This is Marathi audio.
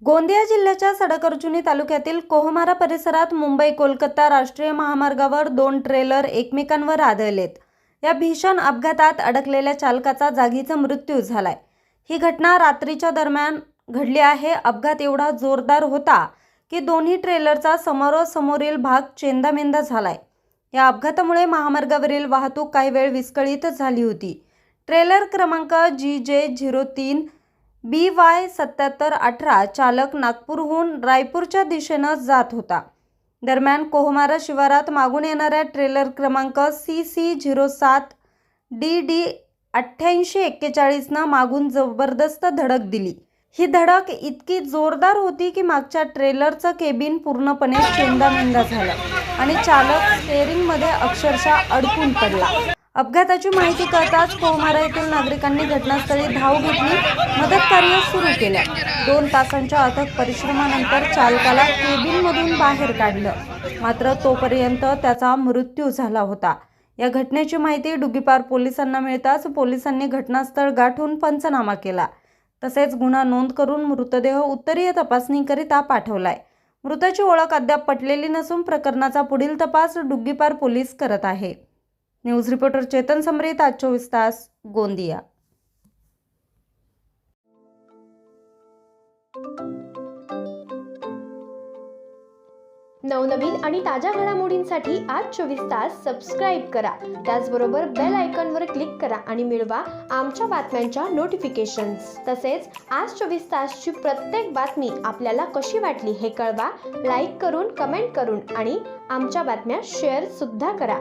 गोंदिया जिल्ह्याच्या सडक-अर्जुनी तालुक्यातील कोहमारा परिसरात मुंबई-कोलकाता राष्ट्रीय महामार्गावर 2 ट्रेलर एकमेकांवर आदळलेत. या भीषण अपघातात अडकलेल्या चालकाचा जागीच मृत्यू झालाय. ही घटना रात्रीच्या दरम्यान घडली आहे. अपघात एवढा जोरदार होता की दोन्ही ट्रेलरचा समोरासमोरील भाग चेंदामेंदा झालाय. या अपघातामुळे महामार्गावरील वाहतूक काही वेळ विस्कळीत झाली होती. ट्रेलर क्रमांक GJ03 BY 7718 चालक नागपूरहून रायपूरच्या दिशेनं जात होता. दरम्यान कोहमारा शिवारात मागून येणाऱ्या ट्रेलर क्रमांक CC07 DD 8841 न मागून जबरदस्त धडक दिली. ही धडक इतकी जोरदार होती की मागच्या ट्रेलरचं केबिन पूर्णपणे चेंदामेंदा झालं आणि चालक स्टेअरिंगमध्ये अक्षरशः अडकून पडला. अपघाताची माहिती कळताच कोहमारा येथील नागरिकांनी घटनास्थळी धाव घेतली, मदत कार्य सुरू केलं. 2 तासांच्या अथक परिश्रमानंतर चालकाला केबिनमधून बाहेर काढलं, मात्र तोपर्यंत त्याचा मृत्यू झाला होता. या घटनेची माहिती डुग्गीपार पोलिसांना मिळताच पोलिसांनी घटनास्थळ गाठून पंचनामा केला. तसेच गुन्हा नोंद करून मृतदेह उत्तरीय तपासणीकरिता पाठवलाय. मृताची ओळख अद्याप पटलेली नसून प्रकरणाचा पुढील तपास डुग्गीपार पोलीस करत आहे. न्यूज रिपोर्टर चेतन समरीत, आज 24 तास, गोंदिया. नवनवीन आणि ताज्या घडामोडींसाठी आज 24 तास सबस्क्राईब करा. त्याचबरोबर बेल आयकॉनवर क्लिक करा आणि मिळवा आमच्या बातम्यांच्या नोटिफिकेशन्स. तसेच आज 24 तासची प्रत्येक बातमी आपल्याला कशी वाटली हे कळवा. लाईक करून, कमेंट करून आणि आमच्या बातम्या शेअर सुद्धा करा.